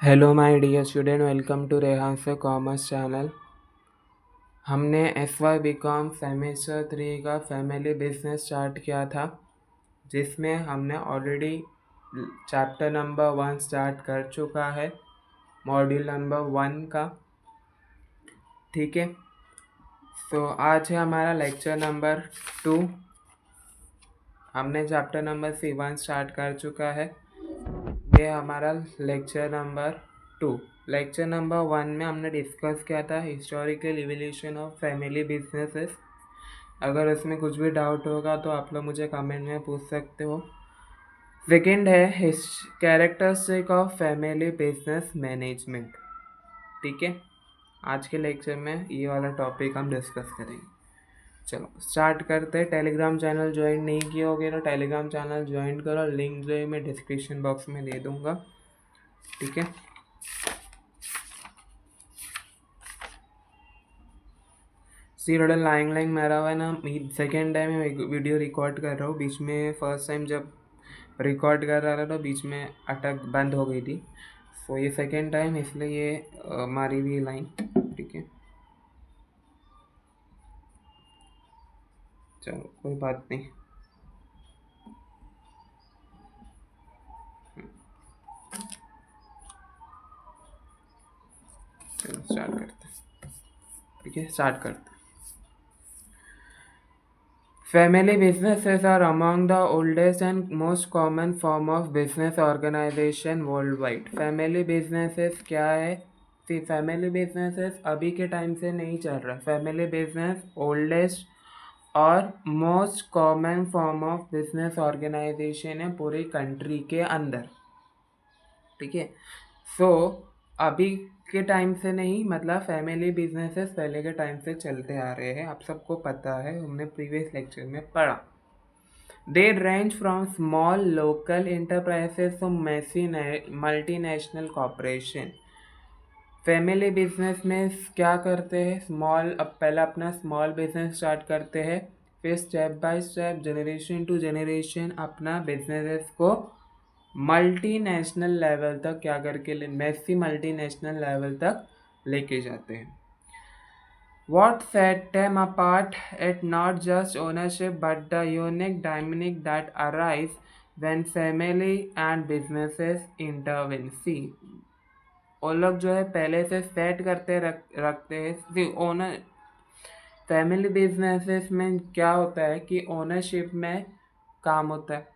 Hello my dear student, welcome to Rehan commerce channel. हमने S Y B com semester 3 का family business start किया था, जिसमें हमने ऑलरेडी चैप्टर नंबर 1 स्टार्ट कर चुका है, मॉड्यूल नंबर 1 का। ठीक है, तो आज है हमारा लेक्चर नंबर 2। हमने चैप्टर नंबर 1 स्टार्ट कर चुका है, ये हमारा लेक्चर नंबर 2। लेक्चर नंबर 1 में हमने डिस्कस किया था historical evolution of family businesses. अगर उसमें कुछ भी डाउट होगा तो आप लोग मुझे कमेंट में पूछ सकते हो। सेकेंड है characteristic of family business management. ठीक है, आज के लेक्चर में ये वाला टॉपिक हम डिस्कस करेंगे। चलो स्टार्ट करते हैं। टेलीग्राम चैनल ज्वाइन नहीं किए होगे तो टेलीग्राम चैनल ज्वाइन करो, लिंक जो है मैं डिस्क्रिप्शन बॉक्स में दे दूंगा। ठीक है, थोड़ा लाइंग लाइंग मारा हुआ है ना। सेकेंड टाइम मैं वीडियो रिकॉर्ड कर रहा हूँ, बीच में फर्स्ट टाइम जब रिकॉर्ड कर रहा था तो बीच में अटक बंद हो गई थी। सो ये सेकेंड टाइम, इसलिए ये मारी हुई लाइन। ठीक है, चलो कोई बात नहीं। चलो स्टार्ट करते हैं। ठीक है, स्टार्ट करते हैं। Family businesses are among the oldest and most common form of business organization worldwide. Family businesses क्या है? फैमिली बिजनेसेस अभी के टाइम से नहीं चल रहा। फैमिली बिजनेस ओल्डेस्ट और most common form of business organisation है पूरी कंट्री के अंदर। ठीक है, सो अभी के टाइम से नहीं, मतलब फैमिली बिजनेसेस पहले के टाइम से चलते आ रहे हैं, आप सबको पता है, हमने प्रीवियस लेक्चर में पढ़ा। They range from small local enterprises to massive multinational corporation. Family business में क्या करते हैं? अब पहले अपना स्मॉल बिजनेस स्टार्ट करते हैं, फिर step by step generation to generation अपना बिजनेस को मल्टीनेशनल लेवल तक क्या करके मैसी मल्टीनेशनल लेवल तक लेके जाते हैं। What set them apart is not just ownership but the unique dynamic that arises when family and businesses intervene. See, वो लोग जो है पहले से सेट करते रखते हैं। ओनर फैमिली बिजनेसेस में क्या होता है कि ओनरशिप में काम होता है।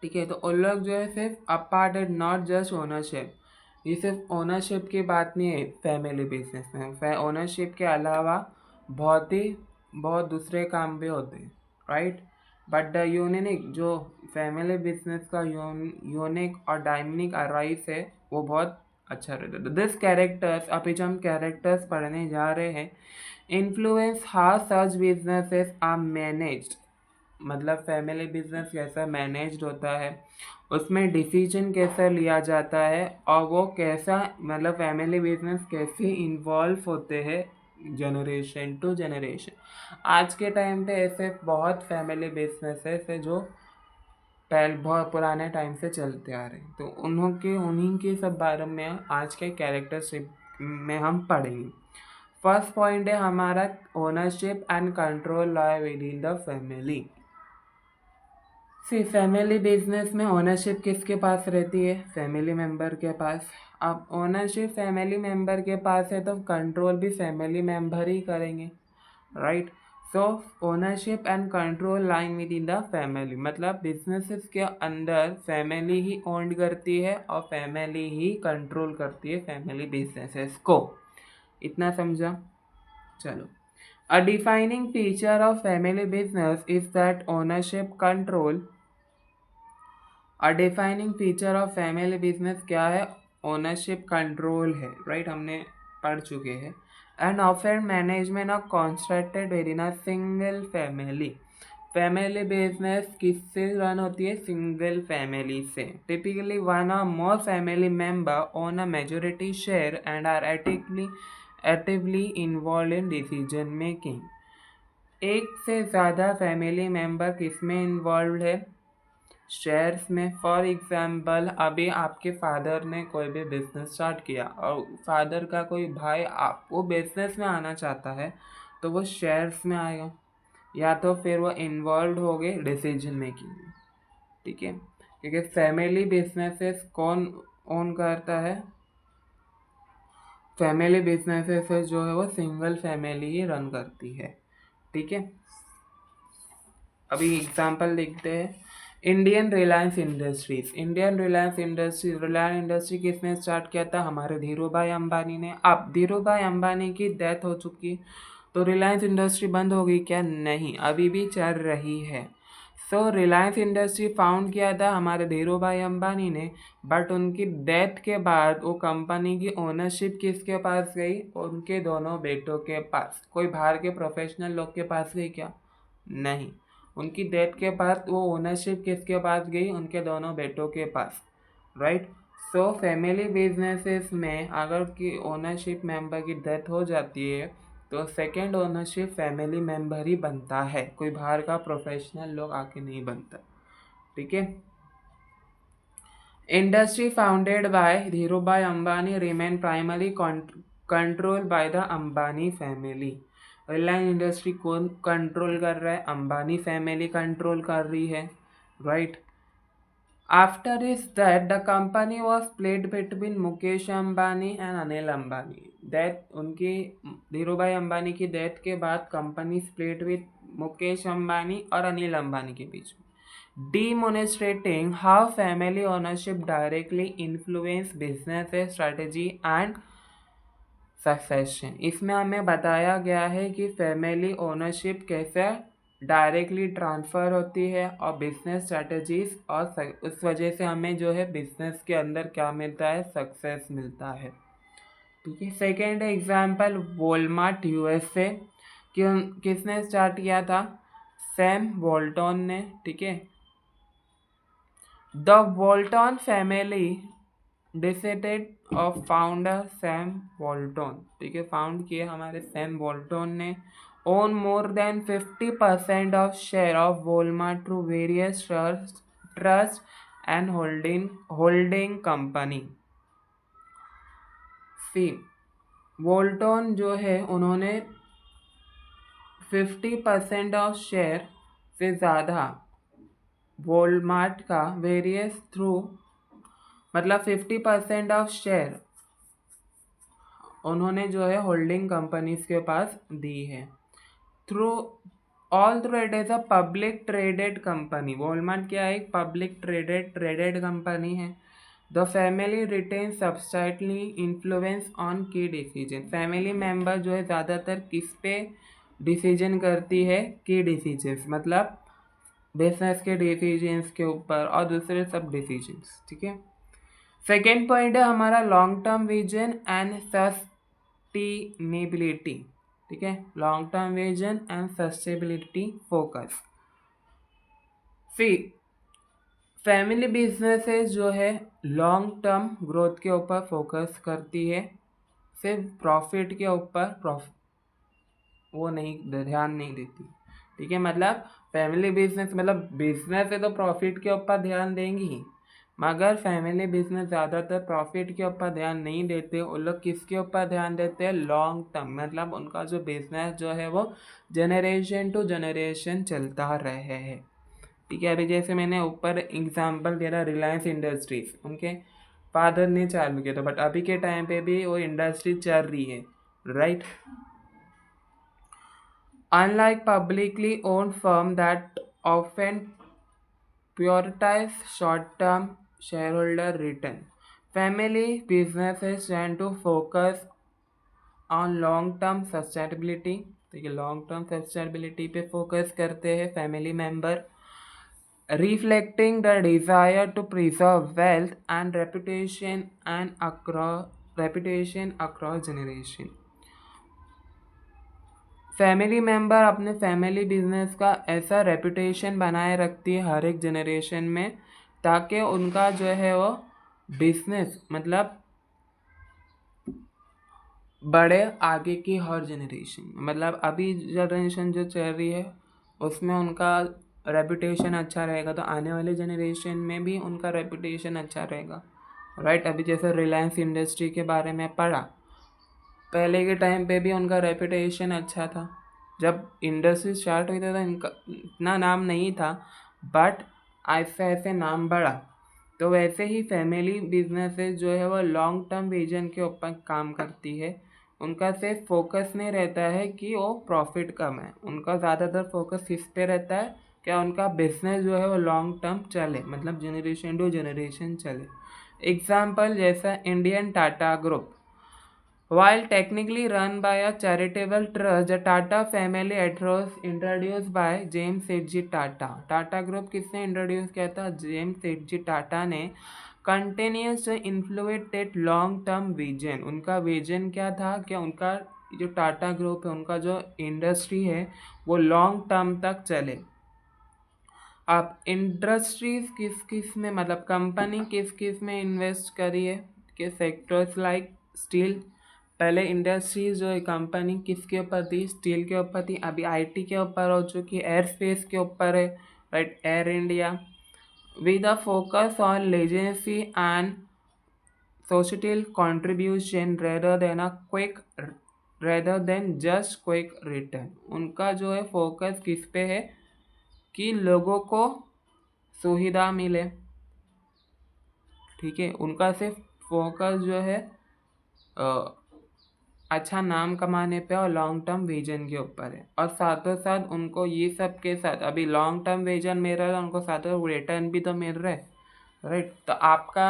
ठीक है, तो उन लोग जो है सिर्फ apart and not just ownership, ये सिर्फ ओनरशिप की बात नहीं है फैमिली बिजनेस में। ओनरशिप के अलावा बहुत दूसरे काम भी होते हैं, राइट। बट द यूनिक जो फैमिली बिजनेस का यूनिक और डायनिक अराइज है वो बहुत अच्छा रहता है। दिस कैरेक्टर्स, अभी जो हम कैरेक्टर्स पढ़ने जा रहे हैं, influence how such businesses are managed. मतलब फैमिली बिजनेस कैसा मैनेज्ड होता है, उसमें डिसीजन कैसा लिया जाता है, और वो कैसा, मतलब फैमिली बिजनेस कैसे इन्वॉल्व होते हैं जनरेशन टू जनरेशन। आज के टाइम पे ऐसे बहुत फैमिली बिजनेसेस है जो बहुत पुराने टाइम से चलते आ रहे हैं, तो उन्हीं के सब बारे में आज के कैरेक्टरशिप में हम पढ़ेंगे। फर्स्ट पॉइंट है हमारा ओनरशिप एंड कंट्रोल लाइ with in the family. Family business में ओनरशिप किसके पास रहती है? फैमिली मेंबर के पास। अब ओनरशिप फैमिली मेंबर के पास है तो कंट्रोल भी फैमिली मेंबर ही करेंगे, right. So ownership and control line with in the family, मतलब बिजनेसेस के अंदर फैमिली ही ओन करती है और फैमिली ही कंट्रोल करती है फैमिली बिजनेसेस को। इतना समझा? चलो, a defining feature of family business is that ownership control. A defining feature of family business क्या है? ओनरशिप कंट्रोल है, राइट, हमने पढ़ चुके हैं। एंड ऑफर management of constructed within a single family. Family business किससे रन होती है? सिंगल फैमिली से। Typically one or more family member own a majority share and are actively involve in decision making. एक से ज़्यादा family member किस में involve है? शेयर्स में फॉर एग्जांपल अभी आपके फादर ने कोई भी बिजनेस स्टार्ट किया और फादर का कोई भाई आप वो बिजनेस में आना चाहता है तो वो शेयर्स में आएगा, या तो फिर वो इन्वॉल्व हो गए डिसीजन मेकिंग में। ठीक है, क्योंकि फैमिली बिजनेसेस कौन ओन करता है? फैमिली बिजनेसेस जो है वो सिंगल फैमिली ही रन करती है। ठीक है, अभी एग्जांपल देखते हैं। Indian Reliance industries, Reliance industry किसने स्टार्ट किया था? हमारे धीरू भाई अंबानी ने। अब धीरू भाई अंबानी की डेथ हो चुकी है तो रिलायंस इंडस्ट्री बंद हो गई क्या? नहीं, अभी भी चल रही है। सो रिलायंस इंडस्ट्री फाउंड किया था हमारे धीरू भाई अंबानी ने, बट उनकी डेथ के बाद वो कंपनी की ओनरशिप किसके पास गई? उनके दोनों बेटों के पास। कोई बाहर के प्रोफेशनल लोग के पास गई क्या? नहीं, उनकी डेथ के बाद वो ओनरशिप किसके पास गई? उनके दोनों बेटों के पास। राइट। सो फैमिली बिजनेसेस में अगर की ओनरशिप मेंबर की डेथ हो जाती है तो सेकंड ओनरशिप फैमिली मेंबर ही बनता है, कोई बाहर का प्रोफेशनल लोग आके नहीं बनता। ठीक है। Industry founded by Dhirubhai Ambani remain primary control by the Ambani family. Reliance industry कौन कंट्रोल कर रहा है? अंबानी फैमिली कंट्रोल कर रही है। Right. After is that the company was split between Mukesh Ambani and Anil Ambani. Death उनकी धीरूभाई अंबानी की डेथ के बाद company split with Mukesh Ambani और अनिल अंबानी के बीच में, demonstrating how family ownership directly influence business strategy and succession. इसमें हमें बताया गया है कि फैमिली ओनरशिप कैसे डायरेक्टली ट्रांसफ़र होती है और बिजनेस स्ट्रेटजीज, और उस वजह से हमें जो है बिजनेस के अंदर क्या मिलता है? सक्सेस मिलता है। ठीक है। सेकेंड एग्जाम्पल वॉलमार्ट यूएसए, किसने स्टार्ट किया था? सैम वॉल्टन ने। ठीक है। The Walton family descended of founder Sam Walton. ठीक है, फाउंड किए हमारे सैम वॉल्टन ने। Own more than 50% of share of Walmart through various trust and holding company. See Walton जो है उन्होंने 50% ऑफ शेयर से ज़्यादा वॉलमार्ट का वेरियस थ्रू, मतलब 50% ऑफ शेयर उन्होंने जो है होल्डिंग कंपनीज के पास दी है। Through it is a public traded company. Walmart क्या है? एक पब्लिक ट्रेडेड कंपनी है। The family retain substantially influence on key decision. Family member जो है ज़्यादातर किस पे डिसीजन करती है? की डिसीजंस, मतलब बिजनेस के डिसीजंस के ऊपर और दूसरे सब डिसीजंस। ठीक है। सेकेंड पॉइंट है हमारा long term vision and sustainability. ठीक है, long term vision and sustainability focus. See family businesses जो है लॉन्ग टर्म ग्रोथ के ऊपर फोकस करती है, सिर्फ प्रॉफिट के ऊपर वो नहीं ध्यान नहीं देती। ठीक है, मतलब फैमिली बिजनेस, मतलब बिजनेस है तो प्रॉफिट के ऊपर ध्यान देंगी ही, मगर फैमिली बिजनेस ज़्यादातर प्रॉफिट के ऊपर ध्यान नहीं देते। वो लोग किसके ऊपर ध्यान देते हैं? लॉन्ग टर्म, मतलब उनका जो बिजनेस जो है वो जनरेशन टू जनरेशन चलता रहे है। ठीक है, अभी जैसे मैंने ऊपर एग्जांपल दे रहा रिलायंस इंडस्ट्रीज, उनके फादर ने चालू किया था, बट अभी के टाइम पे भी वो इंडस्ट्री चल रही है। Right. Unlike publicly owned firms that often prioritize short-term shareholder return, family businesses tend to focus on long-term sustainability। ठीक है, लॉन्ग टर्म सस्टेनेबिलिटी पे फोकस करते हैं family member, reflecting the desire to preserve wealth and reputation across generation। Family member अपने family business का ऐसा reputation बनाए रखती है हर एक जनरेशन में, ताकि उनका जो है वो बिजनेस मतलब बढ़े आगे की हर जनरेशन। मतलब अभी जनरेशन जो चल रही है उसमें उनका रेपुटेशन अच्छा रहेगा तो आने वाले जनरेशन में भी उनका रेपुटेशन अच्छा रहेगा, राइट। अभी जैसे रिलायंस इंडस्ट्री के बारे में पढ़ा, पहले के टाइम पे भी उनका रेपुटेशन अच्छा था। जब इंडस्ट्री स्टार्ट हुई थी तो इनका इतना नाम नहीं था, बट ऐसे ऐसे नाम बढ़ा। तो वैसे ही फैमिली बिजनेसेस जो है वो लॉन्ग टर्म विजन के ऊपर काम करती है। उनका सिर्फ फोकस नहीं रहता है कि वो प्रॉफिट कम है, उनका ज़्यादातर फोकस इस पे रहता है क्या उनका बिजनेस जो है वो लॉन्ग टर्म चले, मतलब जनरेशन टू जनरेशन चले। एग्जाम्पल जैसा Indian Tata group, while technically run by a charitable trust, the Tata family was introduced by James Setji Tata. Tata group किसने इंट्रोड्यूस किया था? जेम्स सेठजी टाटा ने। कंटिन्यूस इन्फ्लुएटेड लॉन्ग टर्म विजन, उनका vision क्या था? कि उनका जो टाटा ग्रुप है, उनका जो इंडस्ट्री है वो लॉन्ग टर्म तक चले। अब इंडस्ट्रीज किस किस में, मतलब कंपनी किस किस में इन्वेस्ट करी है? कि सेक्टर्स लाइक स्टील। पहले इंडस्ट्रीज जो है कंपनी किसके ऊपर थी? स्टील के ऊपर थी। अभी आईटी के ऊपर हो चुकी, एयर स्पेस के ऊपर है, right, Air India. With a focus on legacy and social contribution rather than just quick return. उनका जो है फोकस किस पे है? कि लोगों को सुविधा मिले, ठीक है। उनका सिर्फ फोकस जो है अच्छा नाम कमाने पे और लॉन्ग टर्म विजन के ऊपर है। और साथों साथ उनको ये सब के साथ अभी लॉन्ग टर्म विजन मिल रहा है, उनको साथों रिटर्न भी तो मिल रहा है, राइट। तो आपका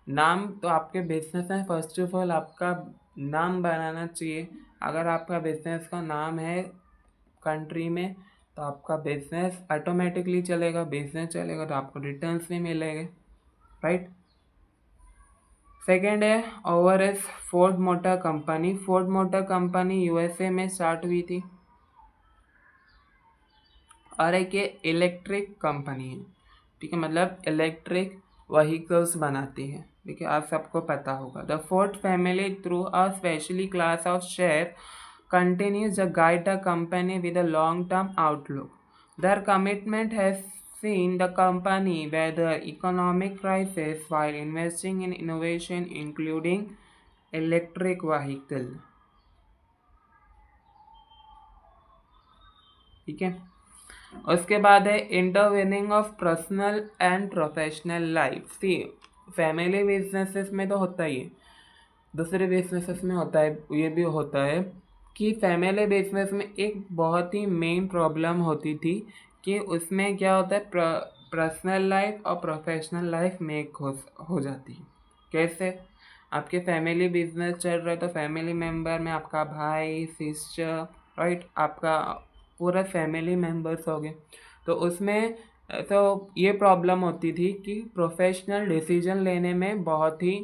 नाम तो आपके बिजनेस में फर्स्ट ऑफ ऑल आपका नाम बनाना चाहिए। अगर आपका बिजनेस का नाम है कंट्री में तो आपका बिजनेस ऑटोमेटिकली चलेगा, बिजनेस चलेगा तो आपको रिटर्न्स भी मिलेंगे, राइट। सेकेंड है over S Ford motor company. Ford motor company USA में स्टार्ट हुई थी और एक ये इलेक्ट्रिक कंपनी है, ठीक है, मतलब इलेक्ट्रिक व्हीकल्स बनाती है, ठीक है, आप सबको पता होगा। The Ford family through a specially class of share continues to guide the company with a long-term outlook. Their commitment has seen the company weather economic crisis while investing in innovation including electric vehicle, ठीक है। उसके बाद है intervening of personal and professional life. See family businesses में तो होता ही है, दूसरे बिजनेसेस में होता है, ये भी होता है कि फैमिली बिजनेस में एक बहुत ही मेन प्रॉब्लम होती थी कि उसमें क्या होता है, पर्सनल लाइफ और प्रोफेशनल लाइफ मेक हो जाती है। कैसे? आपके फैमिली बिजनेस चल रहा है तो फैमिली मेम्बर में आपका भाई, सिस्टर, राइट, आपका पूरा फैमिली मेम्बर्स हो गए। तो उसमें तो ये प्रॉब्लम होती थी कि प्रोफेशनल डिसीजन लेने में बहुत ही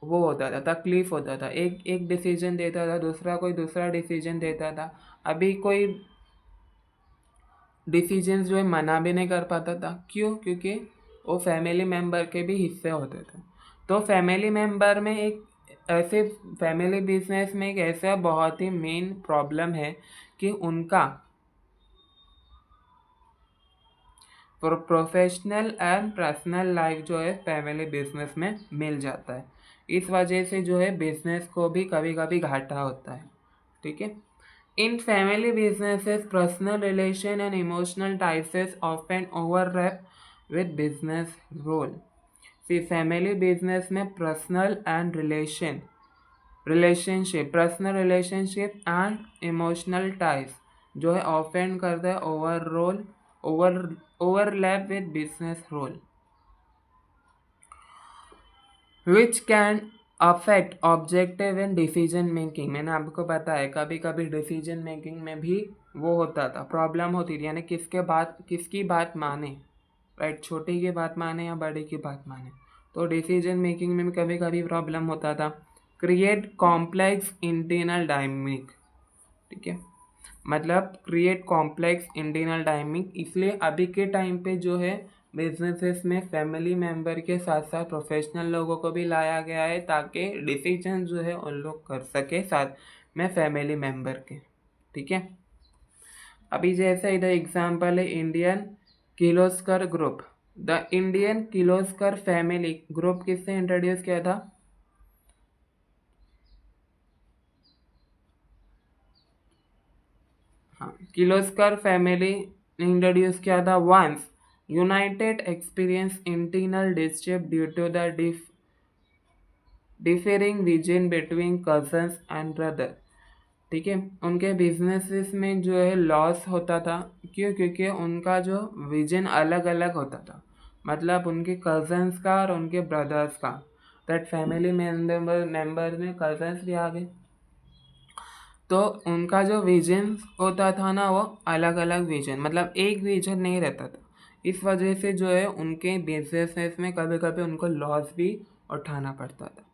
वो होता था, तकलीफ होता था। एक एक डिसीजन देता था, दूसरा कोई दूसरा डिसीजन देता था। अभी कोई डिसीजन जो है मना भी नहीं कर पाता था। क्यों? क्योंकि वो फैमिली मेम्बर के भी हिस्से होते थे। तो फैमिली मेम्बर में एक ऐसे फैमिली बिजनेस में एक ऐसा बहुत ही मेन प्रॉब्लम है कि उनका प्रोफेशनल एंड पर्सनल लाइफ जो है फैमिली बिजनेस में मिल जाता है। इस वजह से जो है बिजनेस को भी कभी कभी घाटा होता है, ठीक है। In family businesses personal relation and emotional ties often overlap with business role. फिर फैमिली बिजनेस में personal and personal relationship and emotional ties जो है ऑफेंड करता है overlap with business role, which can affect objective and decision making. मैंने आपको बताया कभी कभी डिसीजन मेकिंग में भी वो होता था, प्रॉब्लम होती थी, यानी किसकी बात माने, राइट, छोटी की बात माने या बड़े की बात माने। तो डिसीजन मेकिंग में भी कभी कभी प्रॉब्लम होता था। क्रिएट कॉम्प्लेक्स इंटरनल डायनामिक, ठीक है, मतलब क्रिएट कॉम्प्लेक्स इंटरनल डायनामिक। इसलिए अभी के टाइम पे जो है बिजनेसेस में फैमिली मेम्बर के साथ साथ प्रोफेशनल लोगों को भी लाया गया है ताकि डिसीजन जो है उन लोग कर सके साथ में फैमिली मेम्बर के, ठीक है। अभी जैसे इधर एग्जांपल है Indian Kirloskar group. The Indian Kirloskar family group किसने इंट्रोड्यूस किया था? हाँ, किर्लोस्कर फैमिली ने इंट्रोड्यूस किया था। Once united experience internal disturb due to the differing vision between cousins and brother. ठीक है, उनके बिजनेसेस में जो है लॉस होता था। क्यों? क्योंकि उनका जो विजन अलग अलग होता था, मतलब उनके कजन्स का और उनके ब्रदर्स का। दैट फैमिली मेंबर में कजन्स भी आ गए, तो उनका जो विजन होता था ना, वो अलग अलग विजन, मतलब एक विजन नहीं रहता था। इस वजह से जो है उनके बिजनेसेस में कभी कभी उनको लॉस भी उठाना पड़ता था।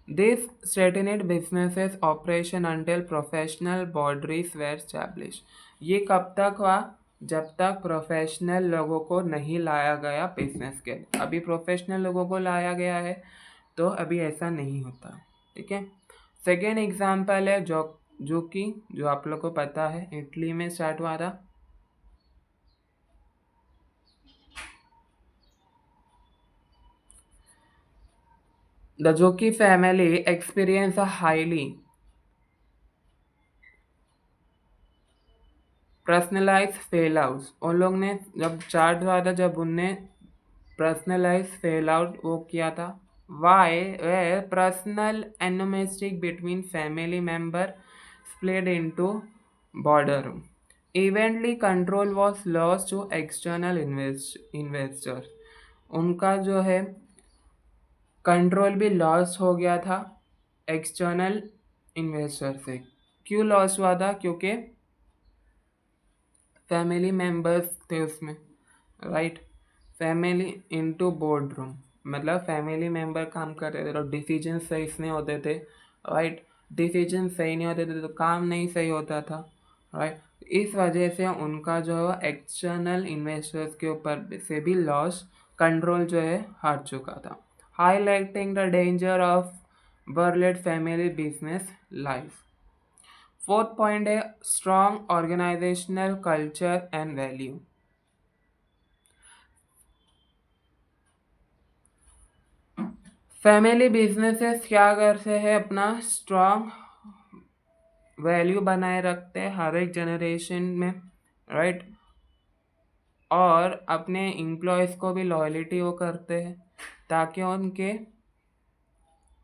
This strained businesses operation until professional boundaries were establish. ये कब तक हुआ? जब तक प्रोफेशनल लोगों को नहीं लाया गया बिजनेस के लिए। अभी प्रोफेशनल लोगों को लाया गया है, तो अभी ऐसा नहीं होता। ठीक है, सेकेंड एग्जाम्पल है जो आप लोग को पता है, इटली में स्टार्ट हुआ था। The Jockey family experience a highly personalise fell out. उन लोग ने जब स्टार्ट हुआ था, जब उनने पर्सनलाइज फेल आउट वो किया था। Why? Were personal animosity between family member split into border room. Eventually control was lost to external investors. उनका जो है कंट्रोल भी लॉस हो गया था एक्सटर्नल इन्वेस्टर से। क्यों लॉस हुआ था? क्योंकि फैमिली मेंबर्स थे उसमें, right. Family into board room, मतलब फैमिली मेंबर काम कर रहे थे तो डिसीजन सही नहीं होते थे, राइट। डिसीजन सही नहीं होते थे तो काम नहीं सही होता था, राइट। इस वजह से उनका जो एक्सटर्नल इन्वेस्टर्स के ऊपर से भी लॉस कंट्रोल जो है हार चुका था। Highlighting the danger of bullet family business life. Fourth point है strong organisational culture and value. Family businesses क्या करते हैं? अपना स्ट्रॉन्ग वैल्यू बनाए रखते हैं हर एक जनरेशन में, राइट। और अपने एम्प्लॉयज़ को भी लॉयल्टी वो करते हैं, ताकि उनके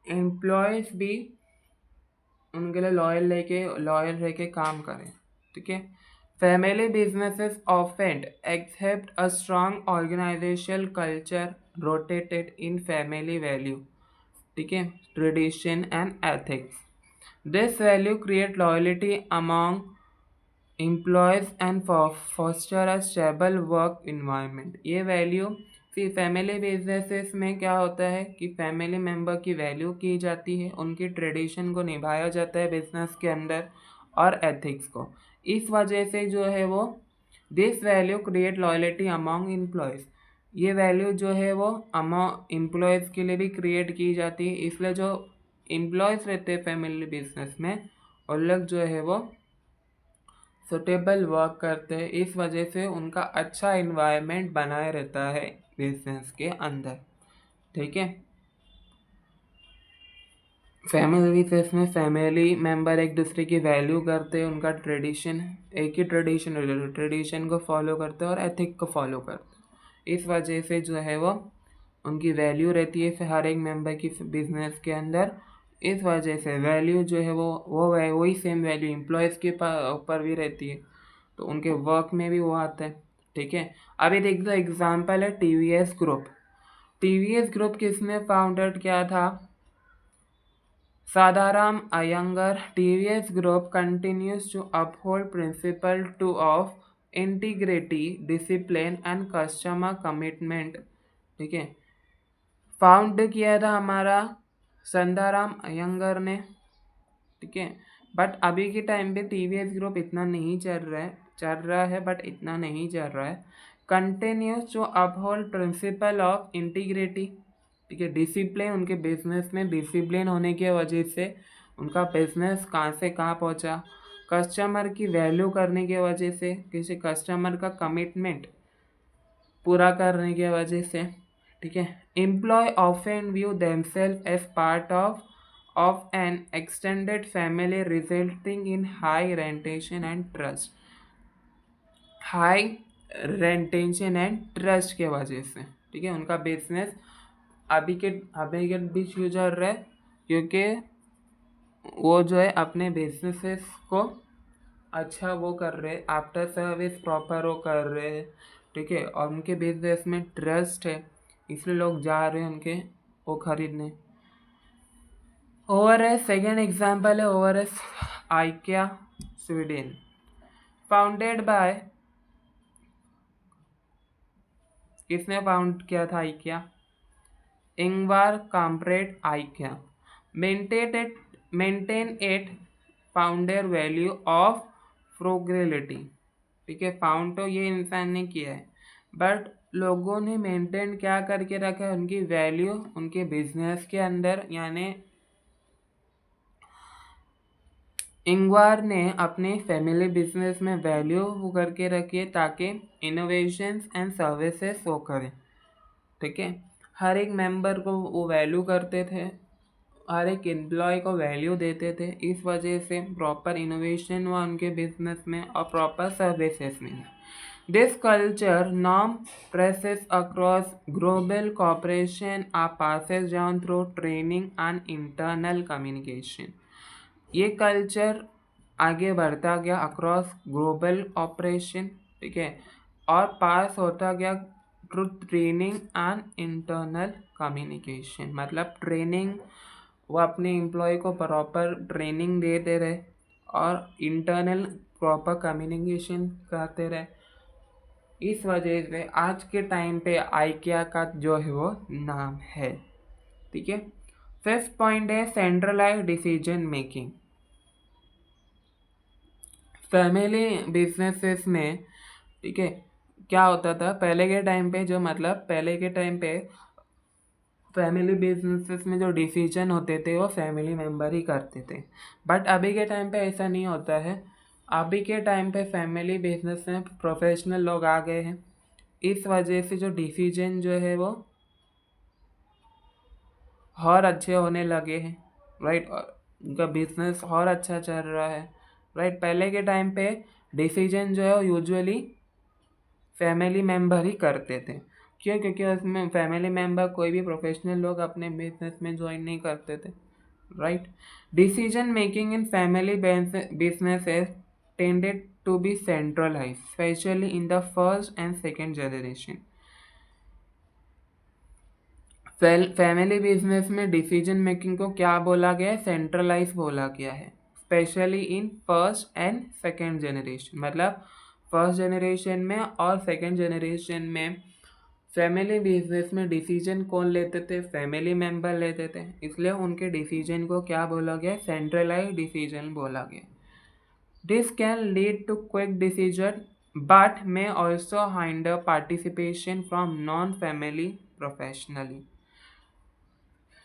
एम्प्लॉयज़ भी उनके लिए लॉयल रह के काम करें। ठीक है, फैमिली बिजनेसेस ऑफेंड accept a strong organisational culture rotated in family value. ठीक है, tradition and ethics. This value create loyalty among employees and foster a stable work environment. ये वैल्यू फिर फैमिली बिजनेसेस में क्या होता है कि फैमिली मेंबर की वैल्यू की जाती है, उनकी ट्रेडिशन को निभाया जाता है बिजनेस के अंदर, और एथिक्स को। इस वजह से जो है वो this value create loyalty among employees. ये वैल्यू जो है वो अमॉन्ग एम्प्लॉयज़ के लिए भी क्रिएट की जाती है, इसलिए जो एम्प्लॉयज़ रहते हैं फैमिली बिजनेस में, उन लोग जो है वो सुटेबल वर्क करते हैं। इस वजह से उनका अच्छा इन्वायरमेंट बनाए रहता है बिजनेस के अंदर। ठीक है, फैमिली बिजनेस में फैमिली मेंबर एक दूसरे की वैल्यू करते हैं, उनका ट्रेडिशन एक ही ट्रेडिशन को फॉलो करते हैं और एथिक को फॉलो करते हैं। इस वजह से जो है वो उनकी वैल्यू रहती है हर एक मेंबर की बिजनेस के अंदर। इस वजह से वैल्यू जो है वो वही सेम वैल्यू एम्प्लॉयज़ के ऊपर भी रहती है, तो उनके वर्क में भी वो आता है। ठीक है, अभी देख दो एग्जाम्पल है टीवीएस ग्रुप। टीवीएस ग्रुप किसने फाउंडेड किया था? Sundaram Iyengar. TVS group continues to uphold principle to of integrity, discipline and customer commitment. ठीक है, फाउंड किया था हमारा संदाराम अयंगर ने। ठीक है, बट अभी के टाइम पे टीवीएस ग्रुप इतना नहीं चल रहा है बट इतना नहीं चल रहा है। Continues to uphold principle of integrity. ठीक है, डिसिप्लिन, उनके बिजनेस में डिसिप्लिन होने की वजह से उनका बिजनेस कहाँ से कहाँ पहुँचा। कस्टमर की वैल्यू करने की वजह से, किसी कस्टमर का कमिटमेंट पूरा करने की वजह से, ठीक है। Employ often view themselves as part of an extended family resulting in high retention and trust, high retention and trust के वजह से, ठीक है। उनका बिजनेस अभी के बीच यूज कर रहा है क्योंकि वो जो है अपने बिजनेसेस को अच्छा वो कर रहे, आफ्टर सर्विस प्रॉपर वो कर रहे हैं, ठीक है। और उनके बिजनेस में ट्रस्ट है, इसलिए लोग जा रहे हैं उनके वो खरीदने। ओवरएस सेकेंड एग्जांपल है overseas IKEA Sweden, founded by, किसने फाउंड किया था IKEA? Ingvar Kamprad IKEA. Maintain it founder value of frugality, ठीक है। फाउंड तो ये इंसान ने किया है, बट लोगों ने मेंटेन क्या करके रखा है, उनकी वैल्यू उनके बिजनेस के अंदर, यानी इंगवार ने अपने फैमिली बिजनेस में वैल्यू वो करके रखी है ताकि इनोवेशंस एंड सर्विसेज वो करें, ठीक है। हर एक मेंबर को वो वैल्यू करते थे, हर एक एम्प्लॉय को वैल्यू देते थे, इस वजह से प्रॉपर इनोवेशन हुआ उनके बिजनेस में और प्रॉपर सर्विसेज में। This culture norm presses across global corporation are passes down through training and internal communication. ये कल्चर आगे बढ़ता गया अक्रॉस ग्लोबल ऑपरेशन, ठीक है, और पास होता गया through training and internal communication. मतलब ट्रेनिंग, वो अपने एम्प्लॉय को प्रॉपर ट्रेनिंग देते रहे और इंटरनल प्रॉपर कम्युनिकेशन करते रहे, इस वजह से आज के टाइम पे आइकिया का जो है वो नाम है, ठीक है। फिफ्थ पॉइंट है centralised decision making. Family businesses में, ठीक है, क्या होता था पहले के टाइम पे, जो मतलब पहले के टाइम पे फैमिली बिजनेसेस में जो डिसीजन होते थे वो फैमिली मेम्बर ही करते थे, बट अभी के टाइम पे ऐसा नहीं होता है। अभी के टाइम पे फैमिली बिजनेस में प्रोफेशनल लोग आ गए हैं, इस वजह से जो डिसीजन जो है वो और अच्छे होने लगे हैं, राइट, और उनका बिजनेस और अच्छा चल रहा है, राइट। पहले के टाइम पे डिसीजन जो है वो यूजुअली फैमिली मेम्बर ही करते थे, क्यों? क्योंकि उसमें फैमिली मेम्बर कोई भी प्रोफेशनल लोग अपने बिजनेस में ज्वाइन नहीं करते थे, right. Decision making in family businesses tended to be centralise, especially in the first and second generation. Family business में डिसीजन मेकिंग को क्या बोला गया है? सेंट्रलाइज बोला गया है, especially in first and second generation. मतलब फर्स्ट जनरेशन में और सेकेंड जनरेशन में फैमिली बिजनेस में डिसीजन कौन लेते थे? फैमिली मेंबर लेते थे, इसलिए उनके डिसीजन को क्या बोला गया? सेंट्रलाइज डिसीजन बोला गया। This can lead to quick decision but may also hinder participation from non family professionally.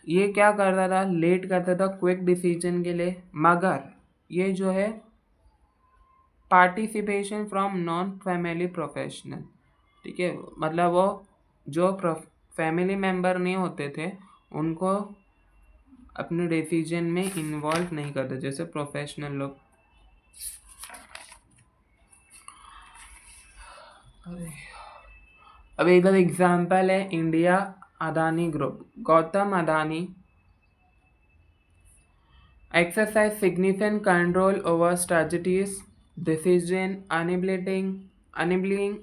ये क्या करता था? लेट करता था क्विक डिसीजन के लिए, मगर ये जो है participation from non family professional, ठीक है, मतलब वो जो फैमिली मेम्बर नहीं होते थे उनको अपने डिसीजन में इन्वॉल्व नहीं करते, जैसे प्रोफेशनल लोग। अब इधर एग्जांपल है India Adani group. Gautam Adani exercise significant control over strategies, decision, enabling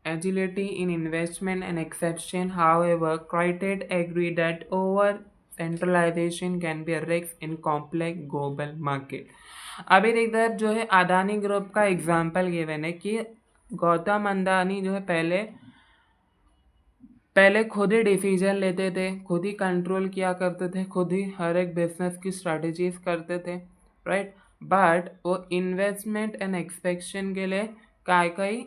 agility in investment and exception. However, critics agree that over centralization can be a risk in complex global market. अभी इधर जो है अदानी ग्रुप का example given है कि गौतम अदानी जो है पहले खुद ही डिसीजन लेते थे, खुद ही कंट्रोल किया करते थे, खुद ही हर एक बिजनेस की स्ट्रैटेजीज करते थे, राइट। बट वो इन्वेस्टमेंट एंड एक्सपेक्शन के लिए कई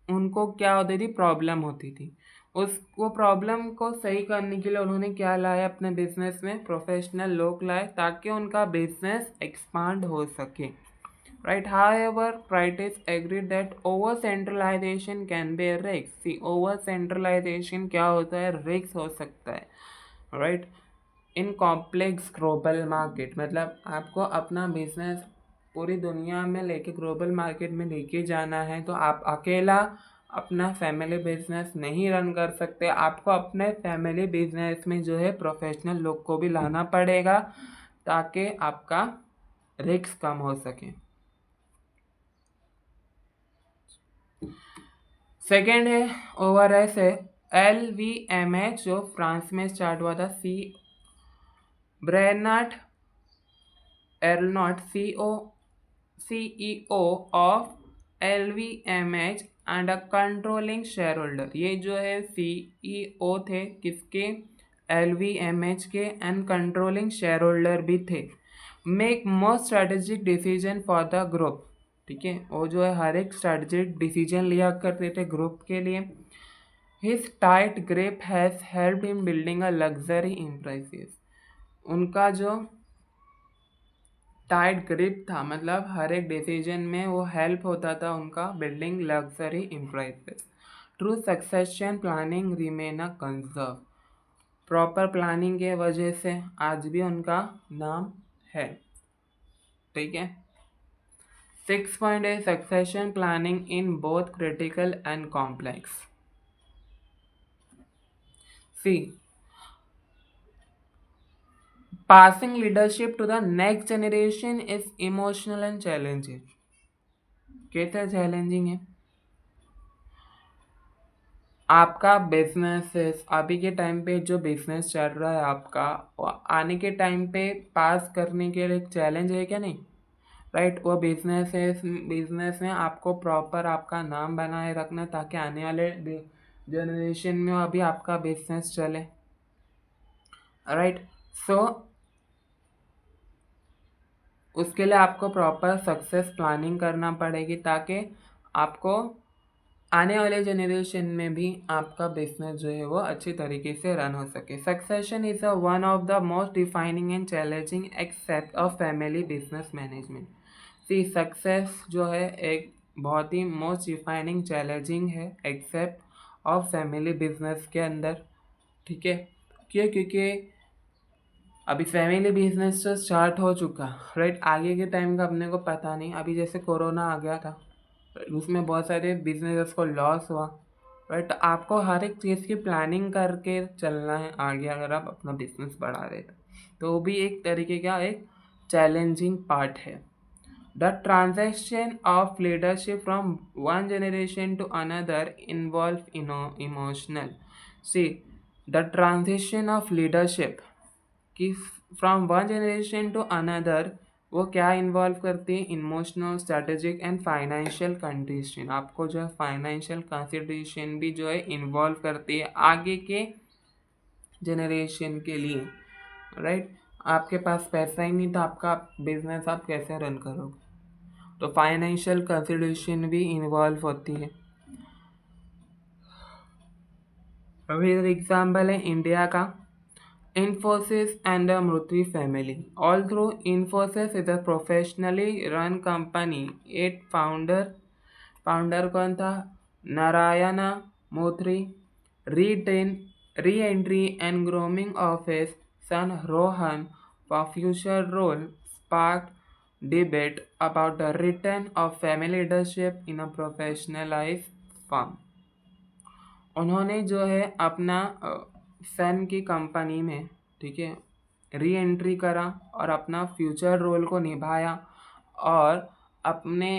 उनको क्या होती थी? प्रॉब्लम होती थी। वो प्रॉब्लम को सही करने के लिए उन्होंने क्या लाया अपने बिजनेस में? प्रोफेशनल लोग लाए ताकि उनका बिजनेस एक्सपांड हो सके, right? However, critics agree that over centralization can be a risk. See, over centralization क्या होता है, रिस्क हो सकता है, right? In complex global market, मतलब आपको अपना बिजनेस पूरी दुनिया में लेके ग्लोबल मार्केट में लेके जाना है, तो आप अकेला अपना फैमिली बिजनेस नहीं रन कर सकते। आपको अपने फैमिली बिजनेस में जो है प्रोफेशनल लोग को भी लाना पड़ेगा ताकि आपका रिस्क कम हो सके। सेकेंड है ओवर एस है LVMH, जो फ्रांस में स्टार्ट हुआ था। Bernard Arnault, CEO of LVMH and a controlling share holder. ये जो है CEO थे किसके, LVMH के, एंड कंट्रोलिंग शेयर होल्डर भी थे। Make most strategic decision for the group, ठीक है, वो जो है हर एक स्ट्रेटेजिक डिसीजन लिया करते थे ग्रुप के लिए। His tight grip has helped in building a luxury enterprises. उनका जो टाइट ग्रिप था, मतलब हर एक डिसीजन में वो हेल्प होता था उनका building luxury enterprises. True succession planning remain a conserve. Proper planning के वजह से आज भी उनका नाम है, ठीक है। 6 पॉइंट है succession planning in both critical and complex. See, passing leadership to the next generation is emotional and challenging। कैसा चैलेंजिंग है? आपका बिजनेस अभी के टाइम पे जो बिजनेस चल रहा है आपका, वो आने के टाइम पे पास करने के लिए एक चैलेंज है क्या नहीं, राइट? वो बिजनेस में आपको प्रॉपर आपका नाम बनाए रखना ताकि आने वाले जनरेशन में अभी आपका बिजनेस चले, राइट? सो उसके लिए आपको प्रॉपर सक्सेस प्लानिंग करना पड़ेगी ताकि आपको आने वाले जनरेशन में भी आपका बिजनेस जो है वो अच्छी तरीके से रन हो सके। Succession is a one of the most defining and challenging accept of family business management. See, success जो है एक बहुत ही मोस्ट डिफाइनिंग चैलेंजिंग है एक्सेप्ट ऑफ फैमिली बिजनेस के अंदर, ठीक है। क्यों? क्योंकि अभी फैमिली बिजनेस तो स्टार्ट हो चुका, राइट? आगे के टाइम का अपने को पता नहीं। अभी जैसे कोरोना आ गया था, उसमें बहुत सारे बिजनेस को लॉस हुआ, राइट? तो आपको हर एक चीज़ की प्लानिंग करके चलना है आगे अगर आप अपना बिजनेस बढ़ा रहे तो वो भी एक तरीके का एक चैलेंजिंग पार्ट है। The transaction of leadership from one generation to another involve emotional. See, the transition of leadership कि from one generation to another वो क्या इन्वॉल्व करती है, emotional, strategic and financial condition. आपको जो है फाइनेंशियल कंसिडरेशन भी जो है इन्वॉल्व करती है आगे के जनरेशन के लिए, राइट? आपके पास पैसा ही नहीं तो आपका बिजनेस आप कैसे रन करोगे? तो फाइनेंशियल कंसिडरेशन भी इन्वॉल्व होती है। अभी एग्जाम्पल है इंडिया का, Infosys and the Murthy family. Although Infosys is a professionally run company, its founder कौन था? नारायणा मोथरी, re-entry and grooming of his son Rohan for future role sparked debate about the return of family leadership in a professionalized firm। उन्होंने जो है अपना सन की company में, ठीक है, री एंट्री करा और अपना फ्यूचर रोल को निभाया और अपने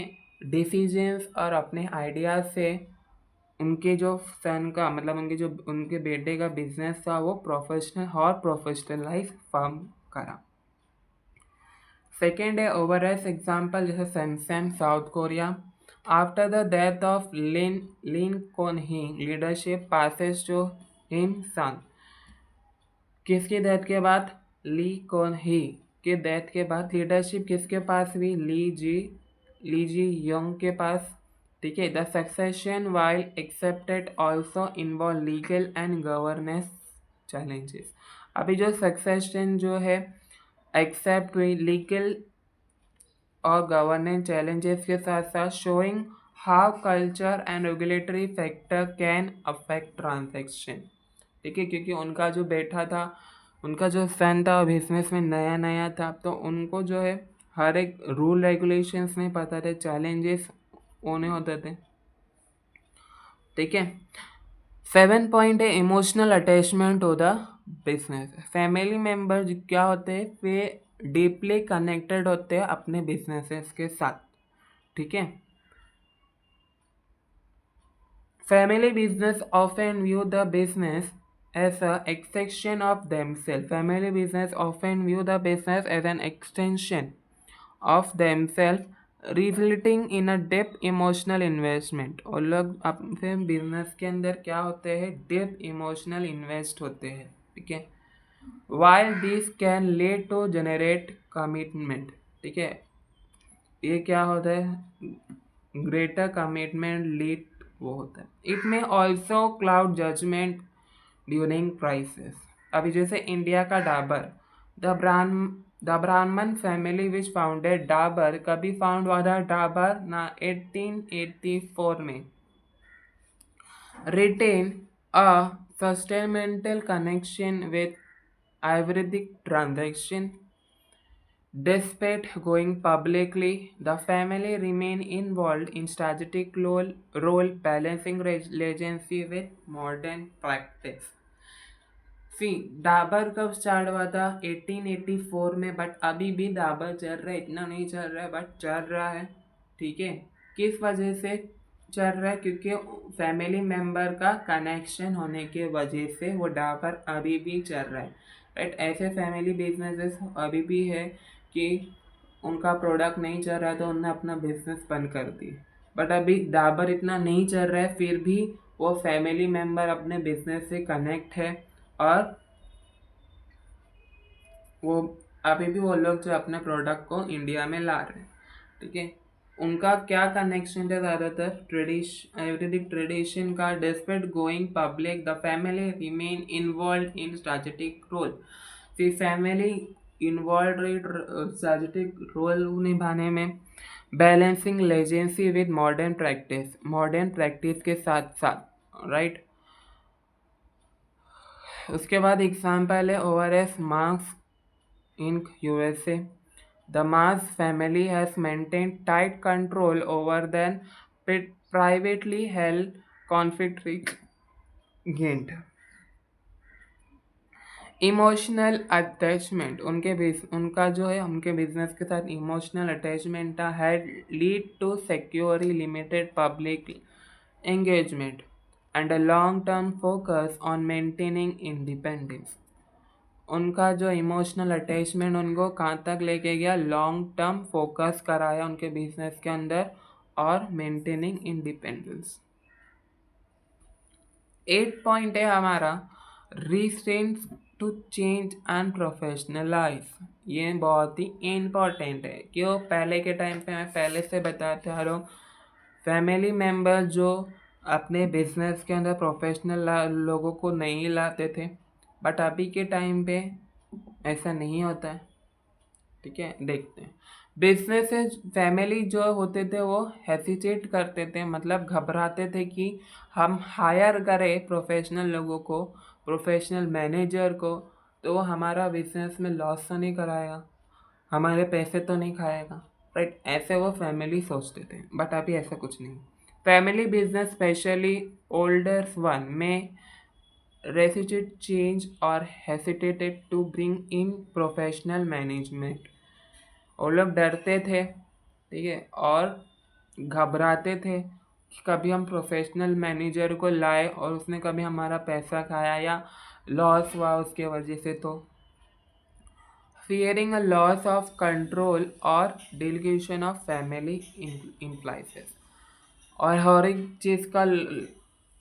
डिसीजंस और अपने आइडियाज़ से उनके जो सन का, मतलब उनके बेटे का बिजनेस था वो प्रोफेशनलाइज फर्म करा। सेकेंड है ओवरएस एग्जाम्पल, जैसे Samsung South Korea. After the death of Lee Kun hee, leadership passes to him son. किसकी डेथ के बाद? ली कोन ही के डेथ के बाद लीडरशिप किसके पास हुई? ली जी योंग के पास, ठीक है। The succession while accepted also involve legal and governance challenges. अभी जो सक्सेशन जो है एक्सेप्ट हुई, लीगल और गवर्नेंस चैलेंजेस के साथ साथ showing how culture and regulatory factor can affect transaction. ठीक है, क्योंकि उनका जो बेटा था, उनका जो सन था बिजनेस में नया नया था, तो उनको जो है हर एक रूल रेगुलेशंस नहीं पता थे, चैलेंजेस उन्हें होते थे। ठीक है। 7 पॉइंट है emotional attachment to the business. Family member क्या होते हैं, वे डीपली कनेक्टेड होते हैं अपने बिजनेसेस के साथ। ठीक है। Family business often view the business as a extension of themselves. Family business often view the business as an extension of themselves, resulting in a deep emotional investment। और लोग अपने बिजनेस के अंदर क्या होते हैं, deep emotional invest होते हैं। ठीक है। While this can lead to generate commitment। ठीक है, ये क्या होता है, ग्रेटर कमिटमेंट लीड वो होता है। It may also cloud judgement during crisis. अभी जैसे इंडिया का Dabur, the Burman family which founded Dabur कभी फाउंड हुआ था डाबर ना 1884 में। Retain a substantial connection with ayurvedic transaction. Despite going publicly, the family remained involved in strategic role balancing legacy with modern practice। सी डाबर कब start हुआ था, 1884 में, बट अभी भी डाबर चल रहा है, इतना नहीं चल रहा है बट चल रहा है। ठीक है। किस वजह से चल रहा है, क्योंकि फैमिली मेम्बर का कनेक्शन होने के वजह से वो डाबर अभी भी चल रहा है। राइट। ऐसे फैमिली बिजनेसेस अभी भी है कि उनका प्रोडक्ट नहीं चल रहा है तो उन्होंने अपना बिजनेस बंद कर दी, बट अभी डाबर इतना नहीं चल रहा है, फिर भी वो फैमिली मेम्बर अपने बिजनेस से कनेक्ट है और वो अभी भी वो लोग जो अपने प्रोडक्ट को इंडिया में ला रहे हैं। ठीक है। उनका क्या कनेक्शन है, ज़्यादातर आयुर्वेदिक ट्रेडिशन का। Despite going public the family remain involve in strategic role. फिर फैमिली इन्वॉल्व स्ट्रैटेजिक रोल निभाने में, balancing legacy with modern practice के साथ साथ। राइट। उसके बाद एग्जाम्पल है ओवरएस Mars Inc. USA. The Mars family has maintained tight control over their privately held conflict-ringed emotional attachment. उनका जो है उनके बिजनेस के साथ इमोशनल अटैचमेंट था, had lead to securely limited public engagement and a long term focus on maintaining independence. उनका जो emotional attachment उनको कहाँ तक लेके गया, लॉन्ग टर्म फोकस कराया उनके बिजनेस के अंदर और मेंटेनिंग इंडिपेंडेंस। 8 पॉइंट है हमारा restraint to change and professionalise. ये बहुत ही इम्पोर्टेंट है, क्यों, पहले के टाइम पे मैं पहले से बताते आ रहा हूँ, फैमिली मेम्बर जो अपने बिजनेस के अंदर प्रोफेशनल लोगों को नहीं लाते थे, बट अभी के टाइम पे ऐसा नहीं होता है। ठीक है। देखते हैं बिजनेस फैमिली जो होते थे वो हेसिटेट करते थे, मतलब घबराते थे कि हम हायर करें प्रोफेशनल लोगों को, प्रोफेशनल मैनेजर को, तो वो हमारा बिजनेस में लॉस तो नहीं कराएगा, हमारे पैसे तो नहीं खाएगा। राइट। ऐसे वो फैमिली सोचते थे, बट अभी ऐसा कुछ नहीं। Family business specially older one में resisted change or hesitated to bring in professional management। वो लोग डरते थे। ठीक है। और घबराते थे कि कभी हम प्रोफेशनल मैनेजर को लाए और उसने कभी हमारा पैसा खाया या लॉस हुआ उसके वजह से, तो fearing a loss of control or delegation of family implies। और हर एक चीज़ का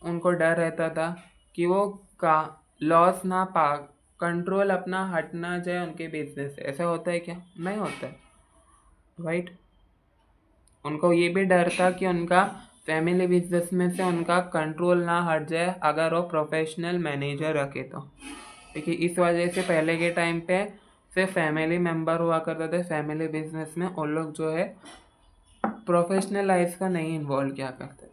उनको डर रहता था कि वो का लॉस ना पा, कंट्रोल अपना हट ना जाए उनके बिजनेस से। ऐसा होता है क्या, नहीं होता है। राइट। उनको ये भी डर था कि उनका फैमिली बिजनेस में से उनका कंट्रोल ना हट जाए अगर वो प्रोफेशनल मैनेजर रखे तो। ठीक है। इस वजह से पहले के टाइम पे सिर्फ फैमिली मेम्बर हुआ करते थे फैमिली बिजनेस में, और लोग जो है प्रोफेशनल लाइफ का नहीं इन्वॉल्व किया करते।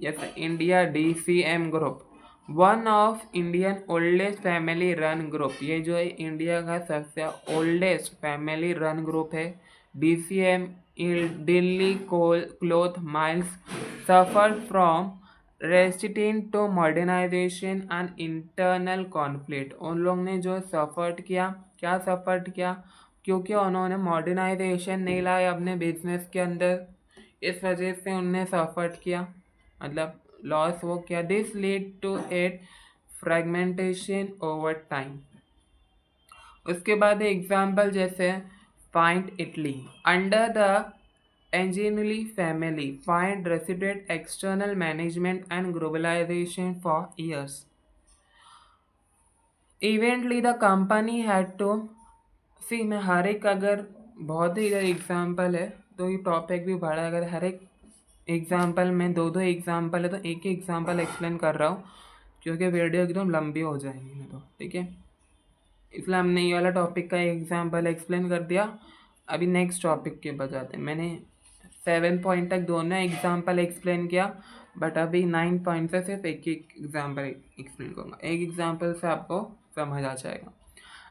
जैसे इंडिया DCM ग्रुप, one of Indian oldest family run group, ये जो है इंडिया का सबसे ओल्डेस्ट फैमिली रन ग्रुप है। DCM Delhi cloth mills suffer from resisting to modernisation and internal conflict. उन लोग ने जो सफ़र किया, क्या सफ़र किया, क्योंकि उन्होंने मॉडर्नाइजेशन नहीं लाया अपने बिजनेस के अंदर, इस वजह से उनने सफ़र किया, मतलब लॉस वो किया। This lead to it fragmentation over time. उसके बाद एग्जाम्पल जैसे find Italy, under the Angelini family find resident external management and globalization for years. Eventually the company had to see, मैं हर एक अगर बहुत ही इधर एग्जाम्पल है तो ये टॉपिक भी बड़ा है। अगर हर एक एग्जाम्पल में दो एग्जाम्पल है तो एक ही एग्जाम्पल एक्सप्लेन कर रहा हूँ, क्योंकि वीडियो एकदम लंबी हो जाएगी नहीं तो, ठीक है। इसलिए हमने ये वाला टॉपिक का एग्जाम्पल एक्सप्लेन कर दिया। अभी नेक्स्ट टॉपिक के बजाते मैंने 7 पॉइंट तक दोनों एग्जाम्पल एक्सप्लेन किया, बट अभी 9 पॉइंट से सिर्फ एक ही एग्जाम्पल एक्सप्लेन करूँगा। एक एग्जाम्पल से आपको समझ आ जाएगा।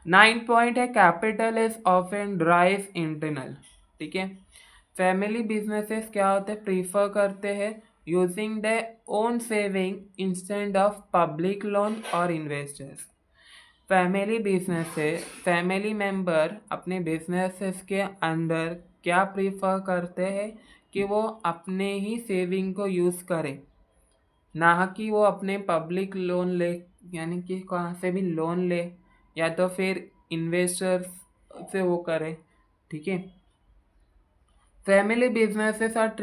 9 पॉइंट है capital is often drive internal, ठीक है। फैमिली बिजनेसेस क्या होते हैं, प्रीफर करते हैं using the own saving instead of public loan और इन्वेस्टर्स। फैमिली बिजनेस से फैमिली मेंबर अपने बिजनेसेस के अंदर क्या प्रीफर करते हैं कि वो अपने ही सेविंग को यूज़ करें, ना कि वो अपने पब्लिक लोन ले, यानी कि कहाँ से भी लोन ले या तो फिर इन्वेस्टर्स से वो करे, ठीक है। Family businesses are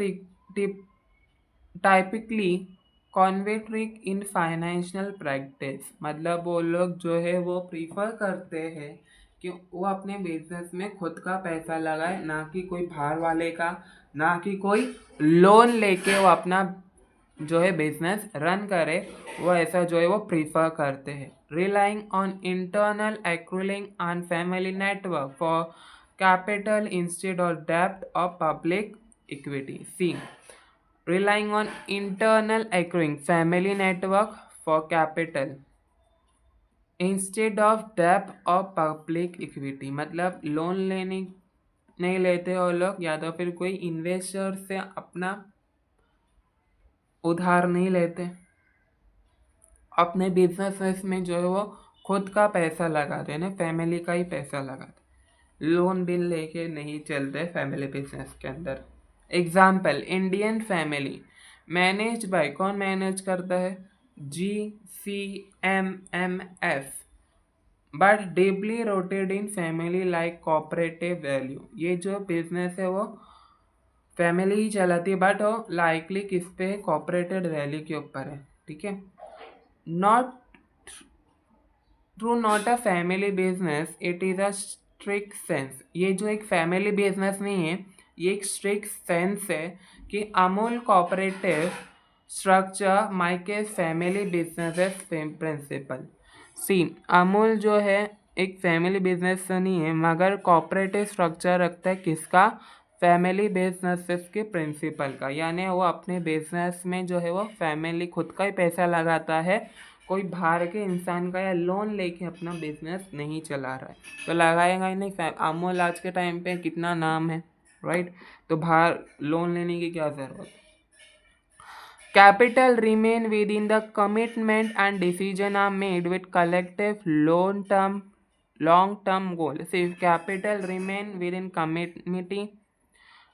typically conservative in financial practice, मतलब वो लोग जो है वो प्रीफर करते हैं कि वो अपने बिजनेस में खुद का पैसा लगाए, ना कि कोई बाहर वाले का, ना कि कोई लोन लेके वो अपना जो है बिजनेस रन करे। वो ऐसा जो है वो प्रीफर करते हैं। Relying on internal accruing on family network for capital instead of डेब्ट or public equity. See, relying on internal accruing family network for capital instead of debt और पब्लिक इक्विटी, मतलब लोन लेने नहीं लेते और लोग, या तो फिर कोई इन्वेस्टर से अपना उधार नहीं लेते, अपने बिजनेस में जो है वो खुद का पैसा लगाते हैं ना, फैमिली का ही पैसा लगाते, लोन बिल लेके नहीं चलते फैमिली बिजनेस के अंदर। Example, Indian family manage by, कौन मैनेज करता है, GCMMF, but deeply rooted in family like cooperative value. ये जो बिजनेस है वो फैमिली ही चलाती है, बट वो लाइकली किस पे, कोऑपरेटिव वैल्यू के ऊपर है, ठीक है। Not not a family business, it is a strict sense. ये जो एक फैमिली बिजनेस नहीं है, ये एक स्ट्रिक्ट सेंस है कि अमूल कोऑपरेटिव स्ट्रक्चर माइके फैमिली बिजनेस प्रिंसिपल। सी, अमूल जो है एक फैमिली बिजनेस नहीं है, मगर कोऑपरेटिव स्ट्रक्चर रखता है किसका, फैमिली बिजनेसेस के प्रिंसिपल का, यानी वो अपने बिजनेस में जो है वो फैमिली खुद का ही पैसा लगाता है, कोई बाहर के इंसान का या लोन लेके अपना बिजनेस नहीं चला रहा है, तो लगाएगा ही नहीं। अमूल आज के टाइम पे कितना नाम है, राइट, तो बाहर लोन लेने की क्या ज़रूरत। Capital remain within the commitment and decision are made with collective long term goal. सिर्फ capital remain within committee,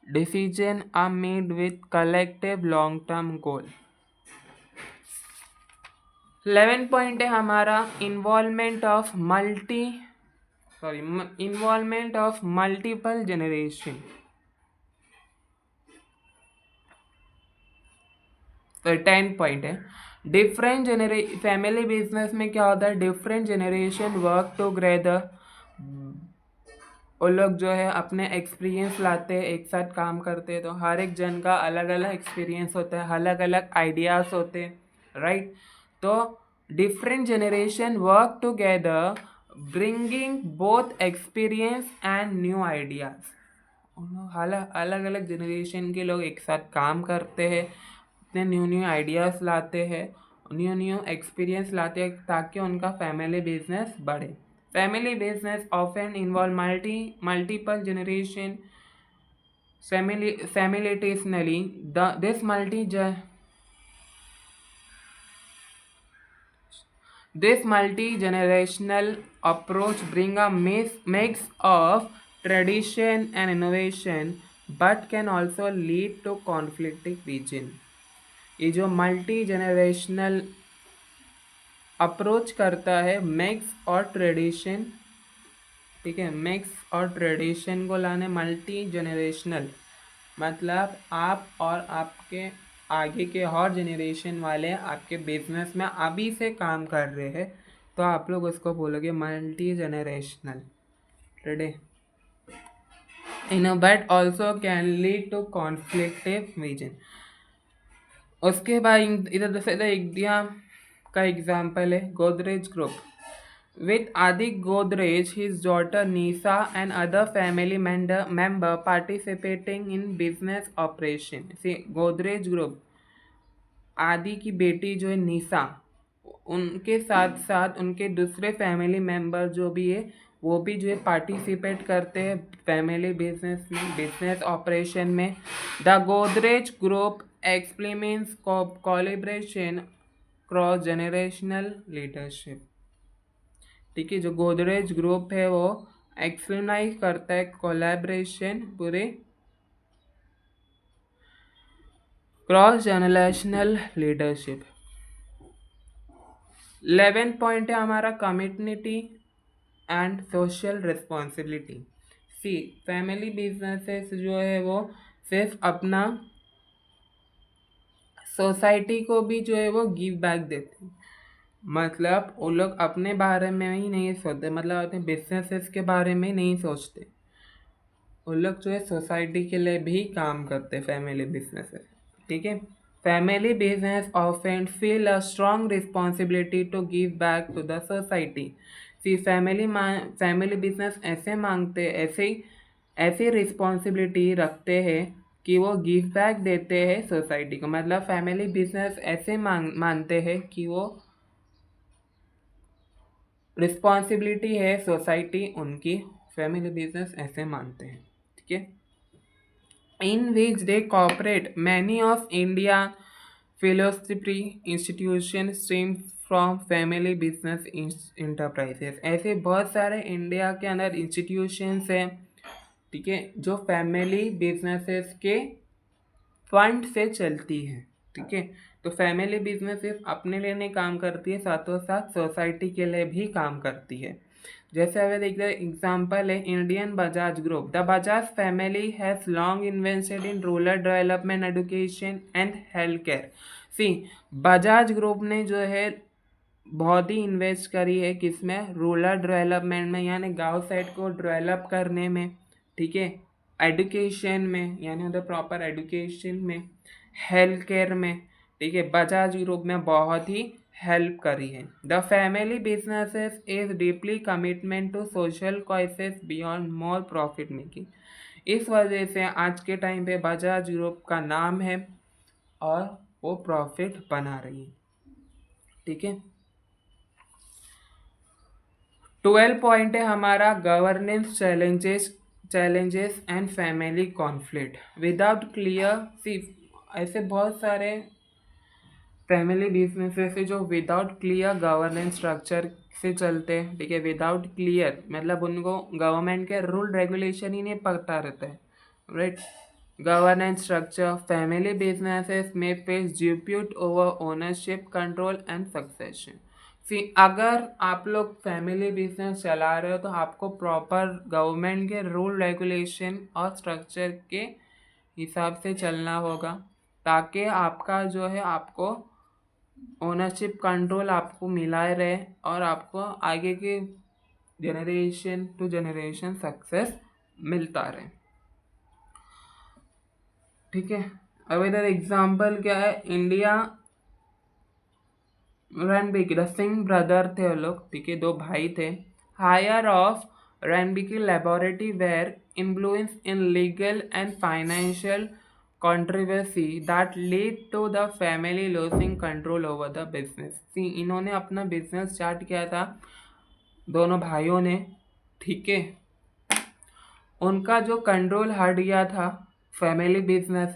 decision are made with collective long term goal. 11 point है हमारा involvement of multiple generation. तो 10 point है different family business में क्या होता है, different generation work together. वो लोग जो है अपने एक्सपीरियंस लाते हैं, एक साथ काम करते हैं, तो हर एक जन का अलग अलग एक्सपीरियंस होता है, अलग अलग आइडियाज़ होते हैं, राइट। तो different generation work together bringing both experience and new ideas. अलग अलग जनरेशन के लोग एक साथ काम करते हैं, अपने न्यू न्यू आइडियाज़ लाते हैं, न्यू न्यू एक्सपीरियंस लाते हैं ताकि उनका फैमिली बिजनेस बढ़े। Family business often involve multiple generation simultaneously. This multi-generational approach brings a mix of tradition and innovation, but can also lead to conflicting vision. ये जो multi generational approach करता है mix और tradition, ठीक है, mix और tradition को लाने, मल्टी जनरेशनल मतलब आप और आपके आगे के और जनरेशन वाले आपके बिजनेस में अभी से काम कर रहे हैं, तो आप लोग उसको बोलोगे multi generational, ready. But also can lead to conflictive vision. उसके बाद इधर से इंडिया का एग्जाम्पल है Godrej group. With Adik Godrej, his daughter Nisa and other family member participating in business operation. See, Godrej Group, आदि की बेटी जो है निशा, उनके साथ साथ उनके दूसरे फैमिली मेंबर जो भी है वो भी जो है पार्टिसिपेट करते हैं फैमिली बिजनेस में, बिजनेस ऑपरेशन में। The Godrej group explains collaboration cross generational leadership. ठीक है, जो गोदरेज ग्रुप है वो एक्सप्लेनाइज करता है कोलैबोरेशन पूरे क्रॉस जनरेशनल लीडरशिप। 11 पॉइंट है हमारा community and social responsibility. See, family businesses जो है वो सिर्फ अपना सोसाइटी को भी जो है वो गिव बैक देते हैं, मतलब वो लोग अपने बारे में ही नहीं सोचते, मतलब अपने बिजनेसेस के बारे में नहीं सोचते, वो लोग जो है सोसाइटी के लिए भी काम करते फैमिली बिजनेसेस, ठीक है। Family business often feel a strong responsibility to give back to the society. फिर फैमिली बिजनेस ऐसे मांगते, ऐसी रिस्पॉन्सिबिलिटी रखते हैं कि वो गिव बैक देते हैं सोसाइटी को, मतलब फैमिली बिजनेस ऐसे मानते हैं कि वो रिस्पॉन्सिबिलिटी है सोसाइटी उनकी, फैमिली बिजनेस ऐसे मानते हैं, ठीक है। In which they corporate many of India philosophy institution stream from family business enterprises. ऐसे बहुत सारे इंडिया के अंदर इंस्टीट्यूशंस हैं, ठीक है, जो फैमिली बिजनेसेस के फंड से चलती है, ठीक है। तो फैमिली बिजनेस सिर्फ अपने लिए नहीं काम करती है, साथों साथ सोसाइटी के लिए भी काम करती है। जैसे अगर एक एग्जाम्पल है Indian Bajaj group. The Bajaj family has long invested in rural development, education and health care. See, Bajaj group ने जो है बहुत ही इन्वेस्ट करी है किसमें, रूरल डेवलपमेंट में, यानी गांव साइड को डेवलप करने में, ठीक है, एजुकेशन में यानी द प्रॉपर एजुकेशन में, हेल्थ केयर में, ठीक है, बजाज ग्रुप में बहुत ही हेल्प करी है। The family businesses is deeply commitment to social causes beyond more profit making. इस वजह से आज के टाइम पे बजाज ग्रुप का नाम है और वो प्रॉफिट बना रही है, ठीक है। 12 पॉइंट है हमारा governance challenges and family conflict. Without clear, see ऐसे बहुत सारे फैमिली बिजनेसेस है जो विदाउट क्लियर गवर्नेंस स्ट्रक्चर से चलते हैं, ठीक है। विदाउट क्लियर मतलब उनको गवर्नमेंट के रूल रेगुलेशन ही नहीं पता रहता है, right. Governance structure, family businesses में face dispute over ownership, control and succession. फिर अगर आप लोग फैमिली बिजनेस चला रहे हो तो आपको प्रॉपर गवर्नमेंट के रूल रेगुलेशन और स्ट्रक्चर के हिसाब से चलना होगा, ताकि आपका जो है आपको ओनरशिप कंट्रोल आपको मिलाए रहे और आपको आगे के जनरेशन टू जनरेशन सक्सेस मिलता रहे, ठीक है। अब इधर एग्जाम्पल क्या है, इंडिया रणबीर सिंह ब्रदर थे वो लोग, ठीक है, दो भाई थे, hire of Rambiki Laboratory were influence in legal and financial controversy that lead to the family losing control over the business. See, इन्होंने अपना बिजनेस स्टार्ट किया था दोनों भाइयों ने, ठीक है। उनका जो कंट्रोल हट गया था फैमिली बिजनेस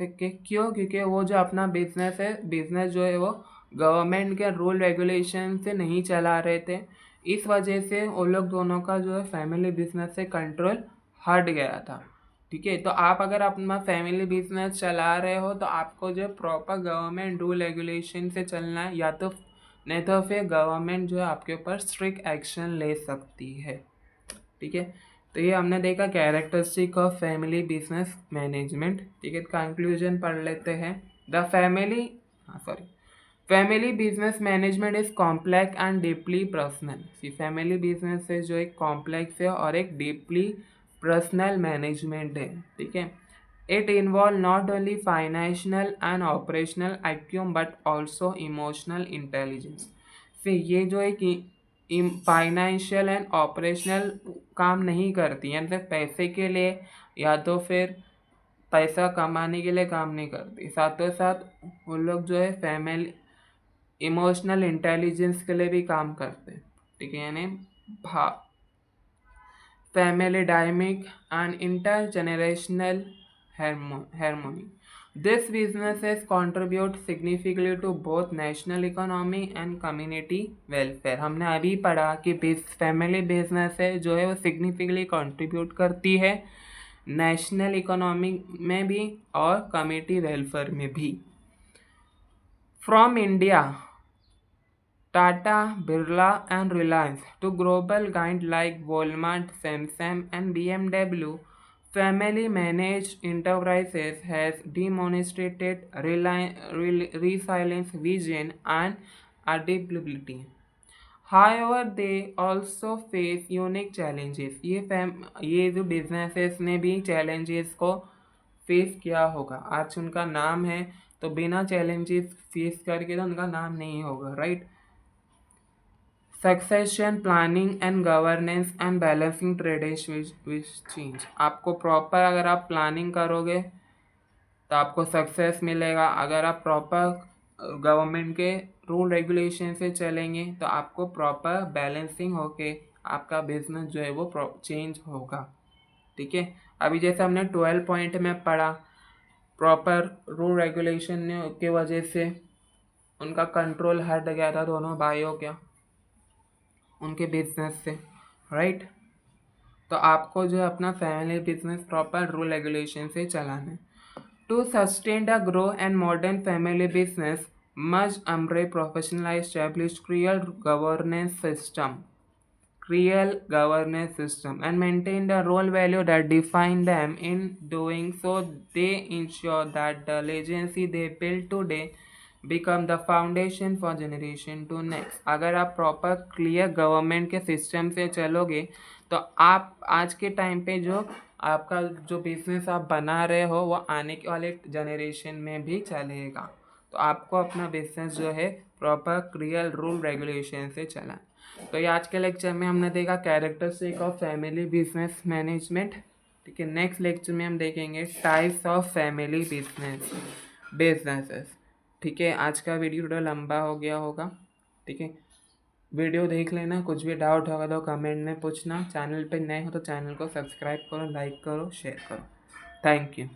के, क्यों? क्योंकि वो जो अपना बिजनेस है, बिजनेस जो है वो गवर्नमेंट के रूल रेगुलेशन से नहीं चला रहे थे। इस वजह से वो लोग दोनों का जो है फैमिली बिजनेस से कंट्रोल हट गया था, ठीक है। तो आप अगर अपना फैमिली बिजनेस चला रहे हो तो आपको जो प्रॉपर गवर्नमेंट रूल रेगुलेशन से चलना है, या तो नहीं तो फिर गवर्नमेंट जो है आपके ऊपर स्ट्रिक्ट एक्शन ले सकती है, ठीक है। तो ये हमने देखा characteristic of family business management, ठीक है। कंक्लूजन पढ़ लेते हैं। Family business management is complex and deeply personal. Family business से जो एक कॉम्प्लेक्स है और एक डीपली पर्सनल मैनेजमेंट है, ठीक है। It involve not only financial and operational IQ but also emotional intelligence. फिर ये जो एक फाइनेंशियल एंड ऑपरेशनल काम नहीं करती, यानी फिर पैसे के लिए या तो फिर पैसा कमाने के लिए काम नहीं करती, साथों साथ वो लोग जो है फैमिली इमोशनल इंटेलिजेंस के लिए भी काम करते हैं, ठीक है। यानी family dynamic and intergenerational harmony. This businesses contribute significantly to both national economy and community welfare. हमने अभी पढ़ा कि फैमिली बिजनेस है जो है वो सिग्निफिकेंटली कंट्रीब्यूट करती है नेशनल इकोनॉमी में भी और कम्युनिटी वेलफेयर में भी। From India, Tata, Birla and Reliance to global giants like Walmart, Samsung and BMW, family managed enterprises has demonstrated resilience, vision and adaptability. However, they also face unique challenges. ये जो businesses ने भी challenges को face किया होगा। आज उनका नाम है तो बिना challenges फेस करके तो उनका नाम नहीं होगा, right. Succession planning and governance and balancing tradition which change. आपको प्रॉपर अगर आप प्लानिंग करोगे तो आपको सक्सेस मिलेगा। अगर आप प्रॉपर गवर्नमेंट के रूल रेगुलेशन से चलेंगे तो आपको प्रॉपर बैलेंसिंग होके आपका बिजनेस जो है वो चेंज होगा, ठीक है। अभी जैसे हमने 12 पॉइंट में पढ़ा, प्रॉपर रूल रेगुलेशन की वजह से उनका कंट्रोल हट गया था दोनों भाइयों का उनके बिजनेस से, राइट। तो आपको जो है अपना family business proper rule regulation से चलाना है। To sustain the grow and modern family business must embrace professionalise establish real governance system and maintain the role value that define them. In doing so, they ensure that the legacy they build today become the foundation for generation to next. अगर आप proper clear government के system से चलोगे तो आप आज के time पे जो आपका जो बिजनेस आप बना रहे हो वो आने वाले जनरेशन में भी चलेगा। तो आपको अपना बिजनेस जो है प्रॉपर क्लियर रूल रेगुलेशन से चलाना। तो ये आज के लेक्चर में हमने देखा characteristic of family business management, ठीक है। नेक्स्ट लेक्चर में हम देखेंगे टाइप्स ऑफ फैमिली बिजनेसेस, ठीक है। आज का वीडियो थोड़ा लंबा हो गया होगा, ठीक है। वीडियो देख लेना, कुछ भी डाउट होगा तो कमेंट में पूछना। चैनल पे नए हो तो चैनल को सब्सक्राइब करो, लाइक करो, शेयर करो। Thank you.